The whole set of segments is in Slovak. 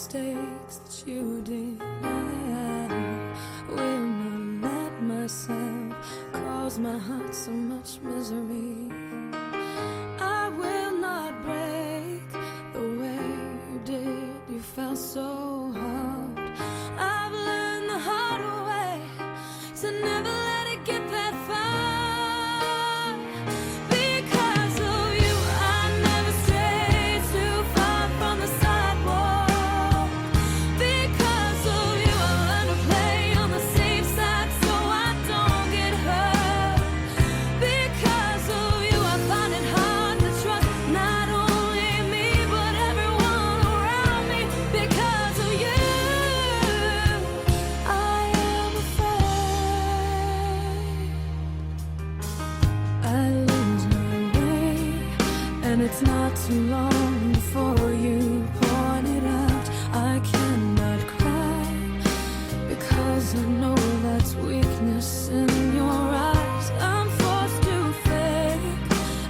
mistakes that you did. I will not let myself cause my heart so much misery. I will not break the way you did. You felt so hard. I've learned the hard way to never let it get that far. Because of you, I never strayed too far from the sidewalk. Because of you, I learned to play on the safe side so I don't get hurt. Because of you, I find it hard to trust not only me but everyone around me. Because of you, I am afraid I lose my way, and it's not too long before you point it out. I cannot cry because I know that's weakness in your eyes. I'm forced to fake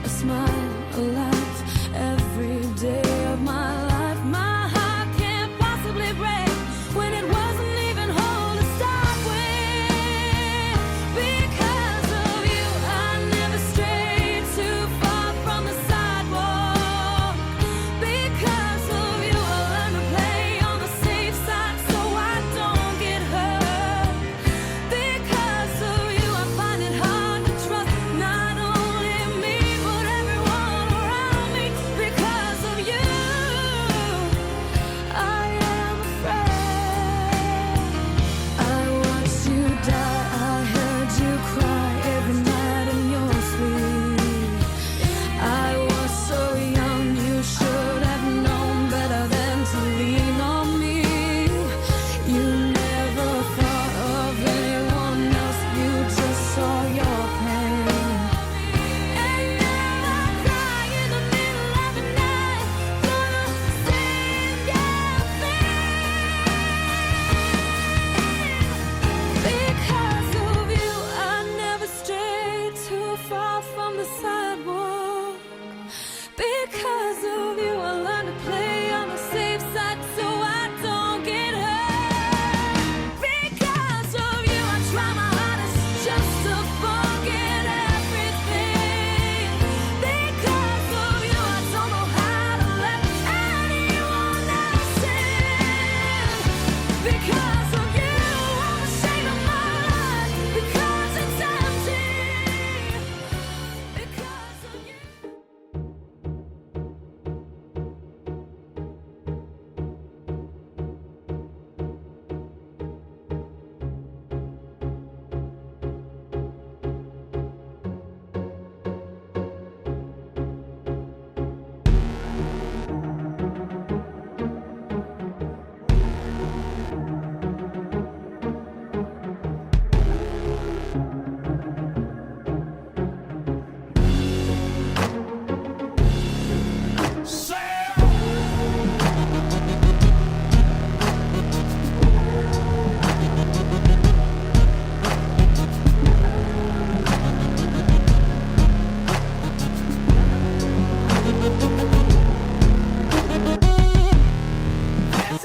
a smile, a laugh every day of my life. My heart can't possibly break when it wasn't even whole to start with. Because of you, I never strayed too far from the sidewalk. Because of you, I learned to play on the safe side so I don't get hurt. Because of you, I find it hard to trust not only me but everyone around me. Because of you, I am afraid. I watched you die, I heard you cry every night in your sleep. I was so young, you should have known better than to lean on me. You never thought of anyone else, you just saw your pain. And now I cry in the middle of the night for the same damn thing. Because of you, I never strayed too far from the sidewalk. Because of you, I learned to play on the safe side so I don't get hurt. Because of you, I try my hardest just to forget everything. Because of you, I don't know how to let anyone else in. Because of you, I'm ashamed of my life because it's empty. Because of you.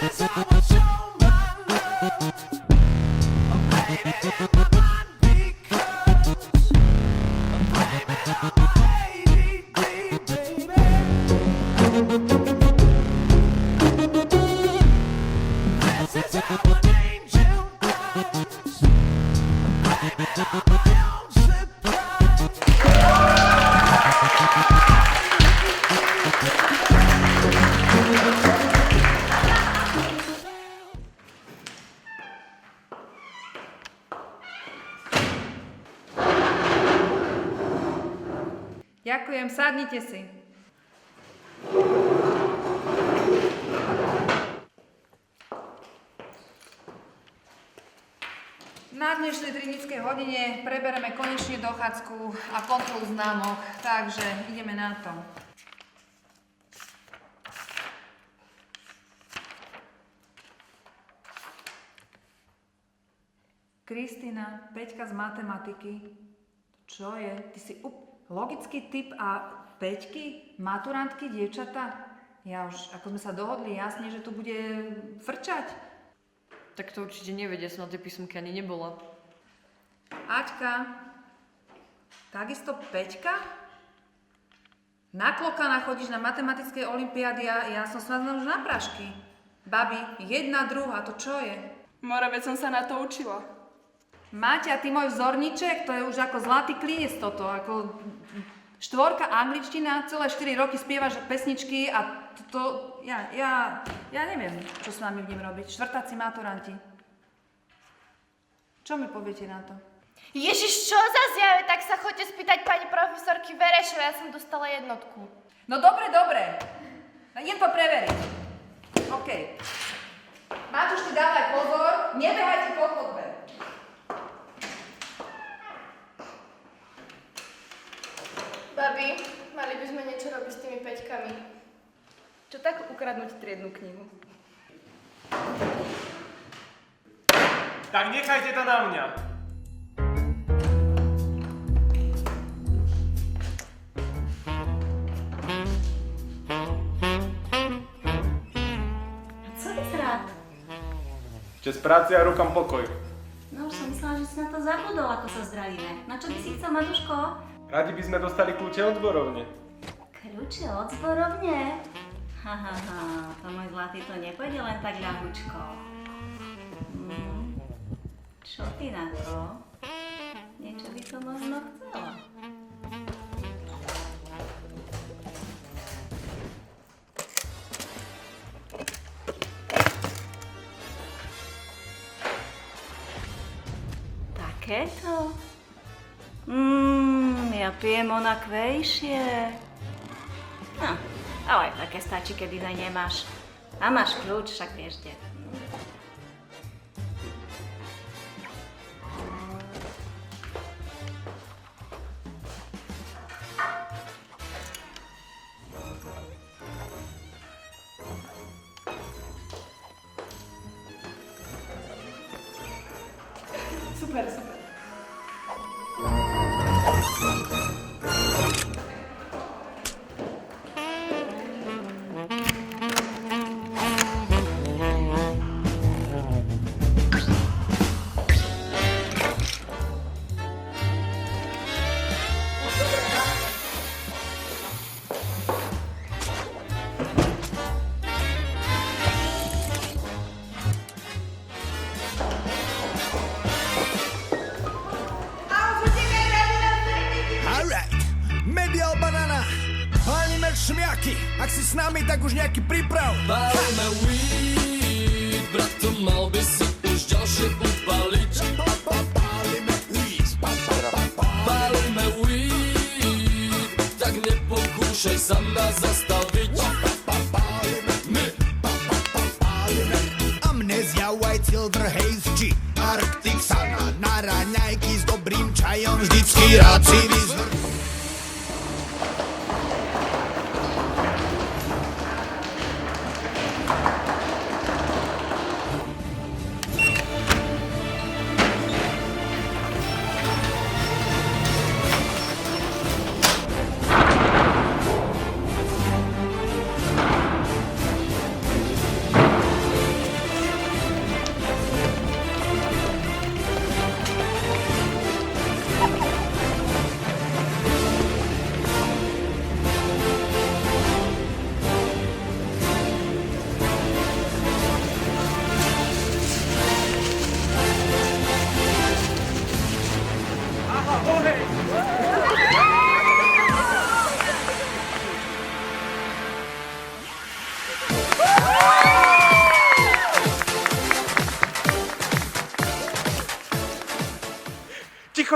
This is how I show my love. I'm playing in my mind because I'm blaming on my ADD, baby. This is how an angel does. I'm blaming on my own surprise. Ďakujem, sadnite si. Na dnešnej trinickej hodine prebereme konečne dochádzku a kontrolu známok, takže ideme na to. Kristina, Peťka z matematiky. Čo je? Ty si logický typ a Peťky? Maturantky, dievčatá? Ja už, ako sme sa dohodli, jasne, že tu bude frčať. Tak to určite nevedia, som na tej písomke ani nebola. Aťka, takisto Peťka? Na klokana chodíš na matematické olympiády a ja som smaznaná už na prašky. Babi, jedna, druhá, to čo je? Moravec som sa na to učila. Máťa, ty môj vzorníček, to je už ako zlatý klinec toto, ako 4 angličtina, celé 4 roky spievaš pesničky a ja neviem, čo s vami budem robiť. Štvrtáci maturanti. Čo mi poviete na to? Ježiš, čo za zjave? Tak sa choďte spýtať pani profesorky Verešovej, ja som dostala jednotku. No dobre. Idem to preveriť. OK. Matúšky, dávaj pozor, nebehajte po chodbe. Babi, mali by sme niečo robiť s tými peťkami. Čo tak ukradnúť triednu knihu? Tak nechajte to na mňa. Co bys rád? Čas práci a rukám pokoj. No už som myslela, že si na to zabudol, ako sa zdravíme. Na čo by si chcel, Matúško? Radi by sme dostali kľúče od zborovne. Kľúče od zborovne? To môj zlatý, to nepôjde len tak ľahučko. Čo ty na to? Niečo by to možno chcela. Takéto? Ja pijem onakvejšie. No, ale aj také stačí, keď iné nemáš. A máš kľúč, však vieš kde. Super. Medial banana, pálime šmiaky, ak si s nami, tak už nejaký príprav. Pálime weed, brato, mal by si už ďalšie upaliť. Pálime weed, tak nepokúšaj sa nás zastaviť. Amnézia, white silver haze či Arctic Sun. Na raňajky s dobrým čajom vždycky rád si vyzvrť.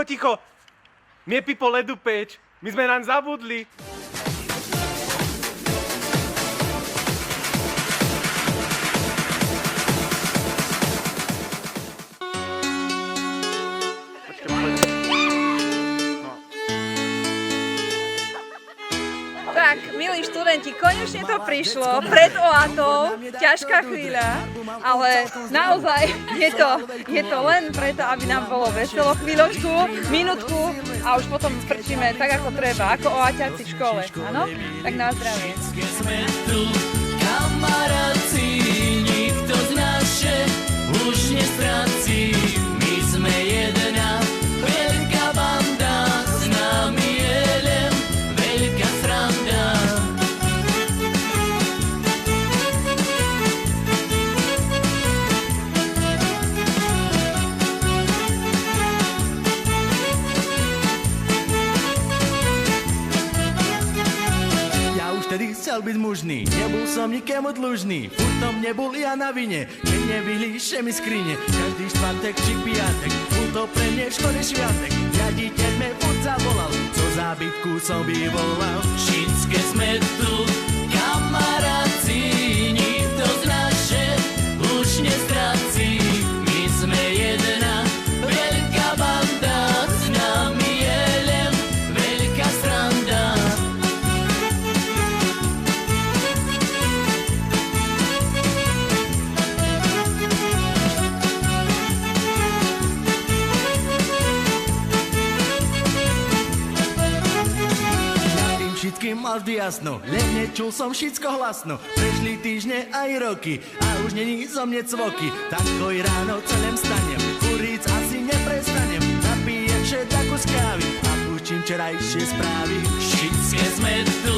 Ticho! Mie Pipo ledu peč. My sme naň zabudli. Tak, milí študenti, študenti, konečne to prišlo, pred OATou, ťažká chvíľa, ale naozaj je to len preto, aby nám bolo veselo chvíľočku, minútku a už potom frčíme tak, ako treba, ako OAťáci v škole, áno? Tak na zdravie. Sme tu, kamaráci, nikto z naše už nestráci. My sme jedna veľká banda, s nami je len veľká sranda. Ja už tedy chcel byť mužný, nebol som nikému dlužný, furt tom nebol ja na vine, keď nevyhlíše mi skrine, každý štvrtek či piatek, bol to pre mne školy šviatek, riaditeľ me furt zavolal, co zábytku som vyvolal. Všetké sme tu, kamaráci, nikto z naše už nestráci. My sme jedna veľká banda, s nami je len veľká sranda. Všetkým mal vždy jasno, len nečul som všetko hlasno. Prešli týždne aj roky a už není zo mne cvoky. Takoj ráno celém stanem, kuric asi neprestanem. Napijem všetku z kávy a púšťim včerajšie správy. Všetké sme tu,